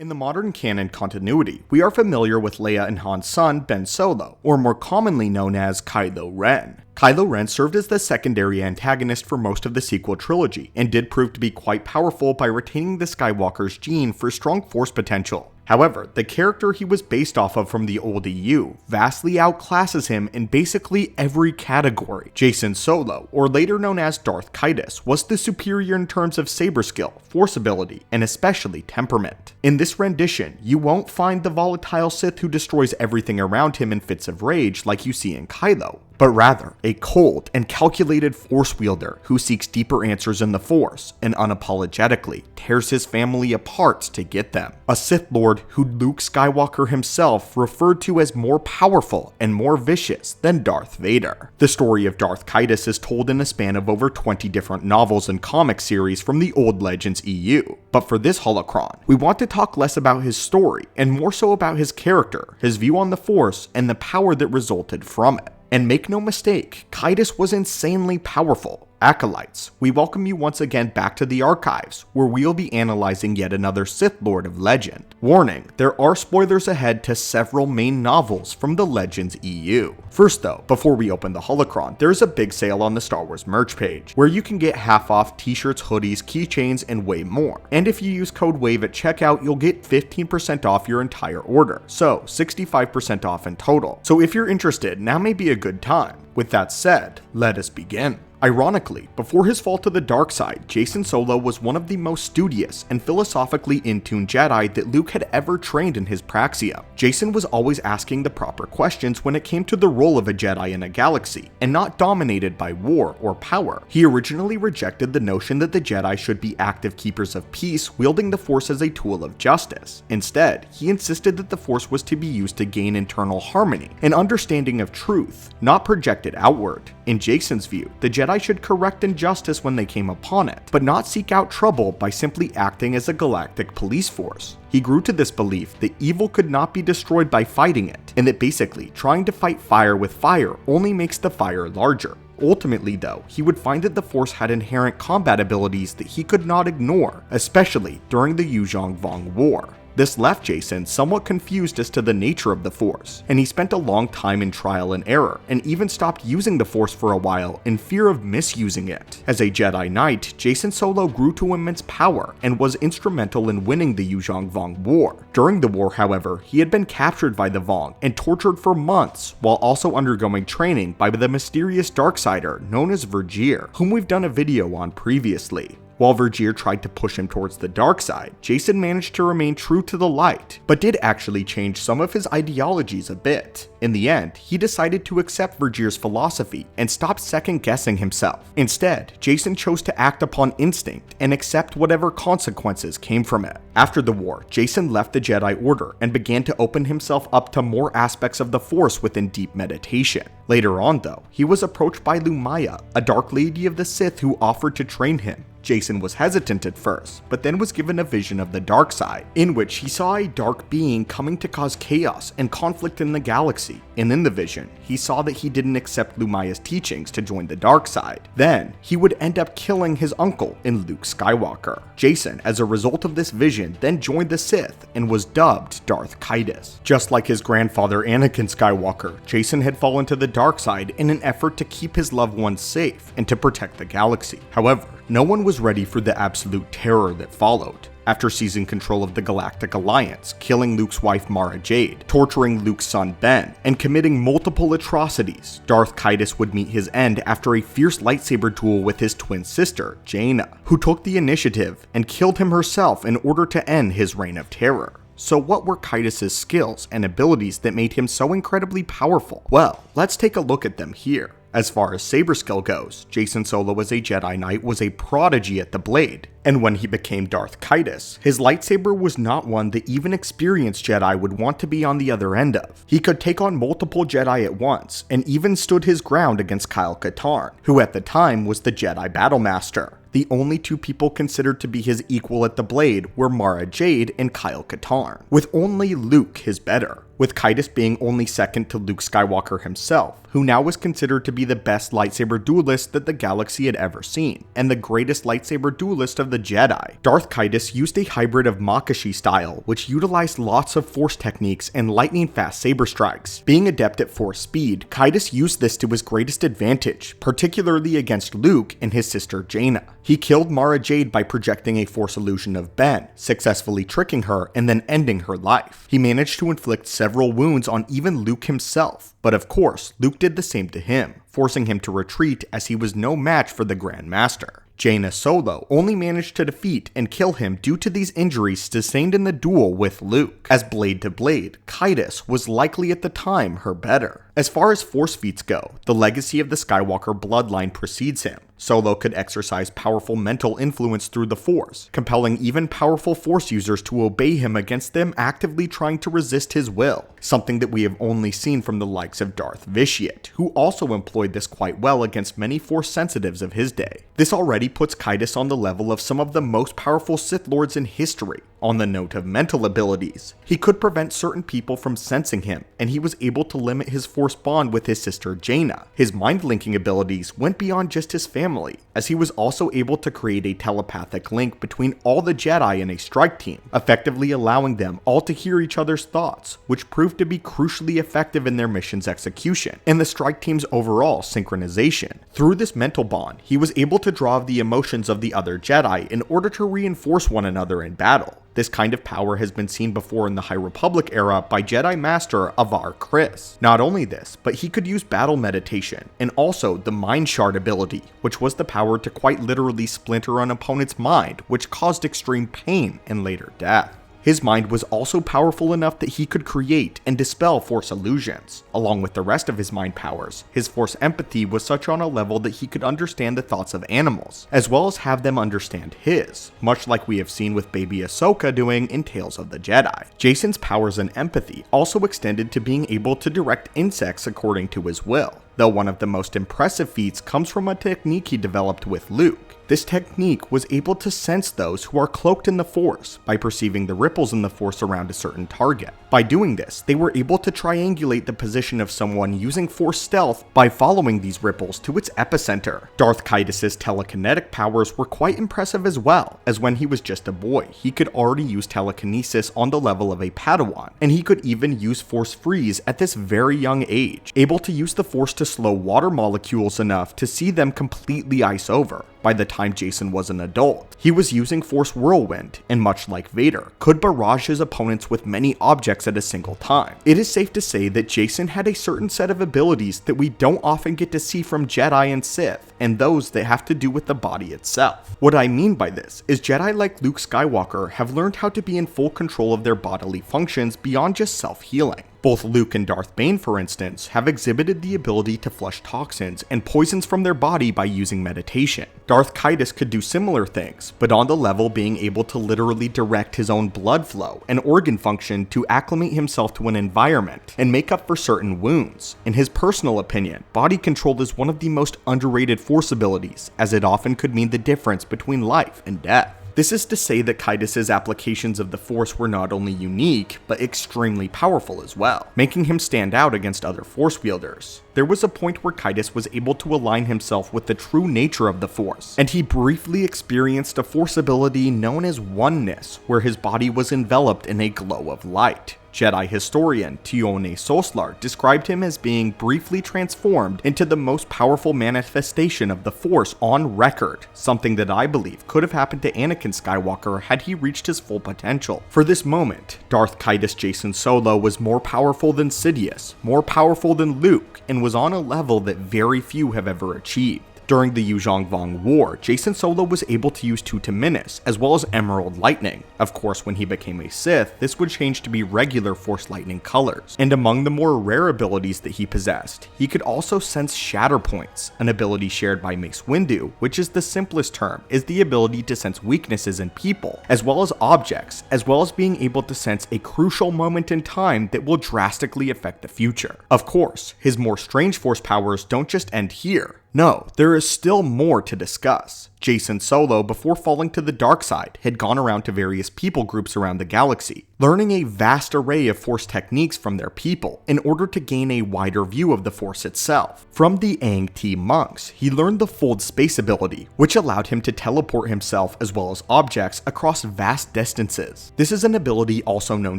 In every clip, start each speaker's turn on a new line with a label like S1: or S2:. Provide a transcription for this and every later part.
S1: In the modern canon continuity, we are familiar with Leia and Han's son, Ben Solo, or more commonly known as Kylo Ren. Kylo Ren served as the secondary antagonist for most of the sequel trilogy, and did prove to be quite powerful by retaining the Skywalker's gene for strong force potential. However, the character he was based off of from the old EU vastly outclasses him in basically every category. Jacen Solo, or later known as Darth Caedus, was the superior in terms of saber skill, force ability, and especially temperament. In this rendition, you won't find the volatile Sith who destroys everything around him in fits of rage like you see in Kylo, but rather a cold and calculated force wielder who seeks deeper answers in the Force and unapologetically tears his family apart to get them. A Sith Lord who Luke Skywalker himself referred to as more powerful and more vicious than Darth Vader. The story of Darth Caedus is told in a span of over 20 different novels and comic series from the Old Legends EU. But for this holocron, we want to talk less about his story and more so about his character, his view on the Force, and the power that resulted from it. And make no mistake, Caedus was insanely powerful. Acolytes, we welcome you once again back to the archives, where we'll be analyzing yet another Sith Lord of legend. Warning, there are spoilers ahead to several main novels from the Legends EU. First though, before we open the holocron, there's a big sale on the Star Wars merch page, where you can get half off t-shirts, hoodies, keychains, and way more. And if you use code WAVE at checkout, you'll get 15% off your entire order, so 65% off in total. So if you're interested, now may be a good time. With that said, let us begin. Ironically, before his fall to the dark side, Jacen Solo was one of the most studious and philosophically in-tune Jedi that Luke had ever trained in his praxia. Jacen was always asking the proper questions when it came to the role of a Jedi in a galaxy, and not dominated by war or power. He originally rejected the notion that the Jedi should be active keepers of peace, wielding the Force as a tool of justice. Instead, he insisted that the Force was to be used to gain internal harmony, an understanding of truth, not projected outward. In Jacen's view, the Jedi should correct injustice when they came upon it, but not seek out trouble by simply acting as a galactic police force. He grew to this belief that evil could not be destroyed by fighting it, and that basically trying to fight fire with fire only makes the fire larger. Ultimately though, he would find that the Force had inherent combat abilities that he could not ignore, especially during the Yuuzhan Vong War. This left Jacen somewhat confused as to the nature of the Force, and he spent a long time in trial and error, and even stopped using the Force for a while in fear of misusing it. As a Jedi Knight, Jacen Solo grew to immense power, and was instrumental in winning the Yuuzhan Vong War. During the war, however, he had been captured by the Vong and tortured for months, while also undergoing training by the mysterious Darksider known as Vergere, whom we've done a video on previously. While Vergere tried to push him towards the dark side, Jacen managed to remain true to the light, but did actually change some of his ideologies a bit. In the end, he decided to accept Vergere's philosophy and stop second-guessing himself. Instead, Jacen chose to act upon instinct and accept whatever consequences came from it. After the war, Jacen left the Jedi Order and began to open himself up to more aspects of the Force within deep meditation. Later on though, he was approached by Lumaya, a Dark Lady of the Sith who offered to train him. Jacen was hesitant at first, but then was given a vision of the dark side, in which he saw a dark being coming to cause chaos and conflict in the galaxy. And in the vision, he saw that he didn't accept Lumaya's teachings to join the dark side. Then, he would end up killing his uncle in Luke Skywalker. Jacen, as a result of this vision, then joined the Sith and was dubbed Darth Caedus. Just like his grandfather Anakin Skywalker, Jacen had fallen to the dark side in an effort to keep his loved ones safe and to protect the galaxy. However, no one was ready for the absolute terror that followed. After seizing control of the Galactic Alliance, killing Luke's wife Mara Jade, torturing Luke's son Ben, and committing multiple atrocities, Darth Caedus would meet his end after a fierce lightsaber duel with his twin sister, Jaina, who took the initiative and killed him herself in order to end his reign of terror. So what were Caedus' skills and abilities that made him so incredibly powerful? Well, let's take a look at them here. As far as saber skill goes, Jacen Solo as a Jedi Knight was a prodigy at the blade, and when he became Darth Caedus, his lightsaber was not one that even experienced Jedi would want to be on the other end of. He could take on multiple Jedi at once, and even stood his ground against Kyle Katarn, who at the time was the Jedi Battlemaster. The only two people considered to be his equal at the blade were Mara Jade and Kyle Katarn, with only Luke his better. with Caedus being only second to Luke Skywalker himself, who now was considered to be the best lightsaber duelist that the galaxy had ever seen, and the greatest lightsaber duelist of the Jedi. Darth Caedus used a hybrid of Makashi style, which utilized lots of force techniques and lightning-fast saber strikes. Being adept at force speed, Caedus used this to his greatest advantage, particularly against Luke and his sister Jaina. He killed Mara Jade by projecting a force illusion of Ben, successfully tricking her and then ending her life. He managed to inflict several wounds on even Luke himself, but of course, Luke did the same to him, forcing him to retreat as he was no match for the Grand Master. Jaina Solo only managed to defeat and kill him due to these injuries sustained in the duel with Luke. As blade to blade, Caedus was likely at the time her better. As far as force feats go, the legacy of the Skywalker bloodline precedes him. Solo could exercise powerful mental influence through the Force, compelling even powerful Force users to obey him against them actively trying to resist his will, something that we have only seen from the likes of Darth Vitiate, who also employed this quite well against many Force sensitives of his day. This already puts Caedus on the level of some of the most powerful Sith Lords in history. On the note of mental abilities, he could prevent certain people from sensing him, and he was able to limit his Force bond with his sister Jaina. His mind-linking abilities went beyond just his family, as he was also able to create a telepathic link between all the Jedi in a strike team, effectively allowing them all to hear each other's thoughts, which proved to be crucially effective in their mission's execution, and the strike team's overall synchronization. Through this mental bond, he was able to draw the emotions of the other Jedi in order to reinforce one another in battle. This kind of power has been seen before in the High Republic era by Jedi Master Avar Kriss. Not only this, but he could use battle meditation, and also the Mind Shard ability, which was the power to quite literally splinter an opponent's mind, which caused extreme pain and later death. His mind was also powerful enough that he could create and dispel Force illusions. Along with the rest of his mind powers, his Force empathy was such on a level that he could understand the thoughts of animals, as well as have them understand his, much like we have seen with baby Ahsoka doing in Tales of the Jedi. Jacen's powers and empathy also extended to being able to direct insects according to his will, though one of the most impressive feats comes from a technique he developed with Luke. This technique was able to sense those who are cloaked in the Force by perceiving the ripples in the Force around a certain target. By doing this, they were able to triangulate the position of someone using Force stealth by following these ripples to its epicenter. Darth Caedus' telekinetic powers were quite impressive as well, as when he was just a boy, he could already use telekinesis on the level of a Padawan, and he could even use Force freeze at this very young age, able to use the Force to slow water molecules enough to see them completely ice over. By the time Jacen was an adult, he was using Force Whirlwind, and much like Vader, could barrage his opponents with many objects at a single time. It is safe to say that Jacen had a certain set of abilities that we don't often get to see from Jedi and Sith, and those that have to do with the body itself. What I mean by this is Jedi like Luke Skywalker have learned how to be in full control of their bodily functions beyond just self-healing. Both Luke and Darth Bane, for instance, have exhibited the ability to flush toxins and poisons from their body by using meditation. Darth Caedus could do similar things, but on the level being able to literally direct his own blood flow and organ function to acclimate himself to an environment and make up for certain wounds. In his personal opinion, body control is one of the most underrated Force abilities, as it often could mean the difference between life and death. This is to say that Caedus' applications of the Force were not only unique, but extremely powerful as well, making him stand out against other Force wielders. There was a point where Caedus was able to align himself with the true nature of the Force, and he briefly experienced a Force ability known as Oneness, where his body was enveloped in a glow of light. Jedi historian Tione Soslar described him as being briefly transformed into the most powerful manifestation of the Force on record, something that I believe could have happened to Anakin Skywalker had he reached his full potential. For this moment, Darth Caedus Jacen Solo was more powerful than Sidious, more powerful than Luke, and was on a level that very few have ever achieved. During the Yuzhong Vong War, Jacen Solo was able to use Terminus as well as Emerald Lightning. Of course, when he became a Sith, this would change to be regular Force Lightning colors. And among the more rare abilities that he possessed, he could also sense Shatter Points, an ability shared by Mace Windu, which is the simplest term, is the ability to sense weaknesses in people, as well as objects, as well as being able to sense a crucial moment in time that will drastically affect the future. Of course, his more strange Force powers don't just end here. No, there is still more to discuss. Jacen Solo, before falling to the dark side, had gone around to various people groups around the galaxy, learning a vast array of Force techniques from their people in order to gain a wider view of the Force itself. From the Ang-Ti monks, he learned the Fold Space ability, which allowed him to teleport himself as well as objects across vast distances. This is an ability also known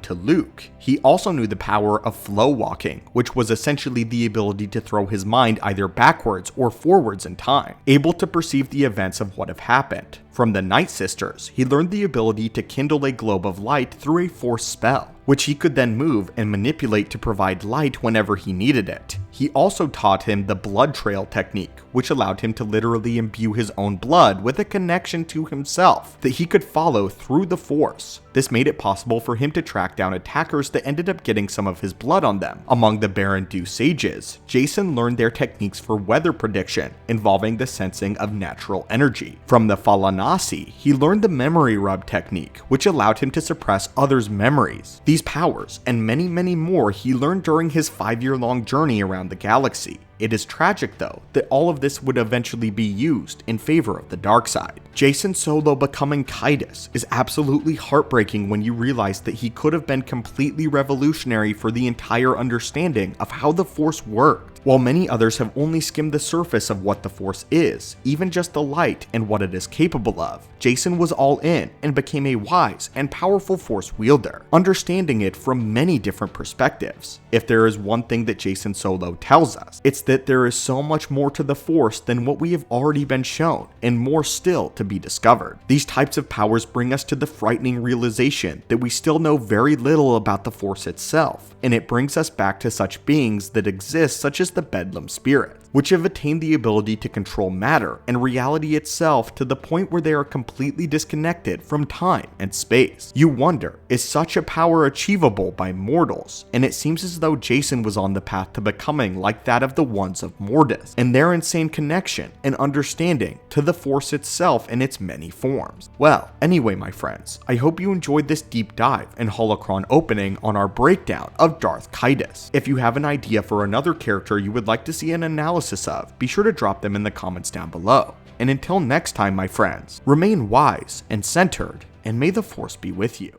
S1: to Luke. He also knew the power of flow walking, which was essentially the ability to throw his mind either backwards or forwards in time, able to perceive the events of what have happened. From the Night Sisters, he learned the ability to kindle a globe of light through a Force spell, which he could then move and manipulate to provide light whenever he needed it. He also taught him the blood trail technique, which allowed him to literally imbue his own blood with a connection to himself that he could follow through the Force. This made it possible for him to track down attackers that ended up getting some of his blood on them. Among the Barandu sages, Jacen learned their techniques for weather prediction, involving the sensing of natural energy. From the Falanasi, he learned the memory rub technique, which allowed him to suppress others' memories. These powers, and many more, he learned during his 5-year-long journey around the galaxy. It is tragic, though, that all of this would eventually be used in favor of the dark side. Jacen Solo becoming Caedus is absolutely heartbreaking when you realize that he could have been completely revolutionary for the entire understanding of how the Force worked. While many others have only skimmed the surface of what the Force is, even just the light and what it is capable of, Jacen was all in and became a wise and powerful Force wielder, understanding it from many different perspectives. If there is one thing that Jacen Solo tells us, it's that there is so much more to the Force than what we have already been shown, and more still to be discovered. These types of powers bring us to the frightening realization that we still know very little about the Force itself, and it brings us back to such beings that exist, such as the Bedlam Spirit, which have attained the ability to control matter and reality itself to the point where they are completely disconnected from time and space. You wonder, is such a power achievable by mortals? And it seems as though Jacen was on the path to becoming like that of the ones of Mortis, and their insane connection and understanding to the Force itself in its many forms. Well, anyway my friends, I hope you enjoyed this deep dive and holocron opening on our breakdown of Darth Caedus. If you have an idea for another character you would like to see an analysis of, be sure to drop them in the comments down below. And until next time my friends, remain wise and centered, and may the Force be with you.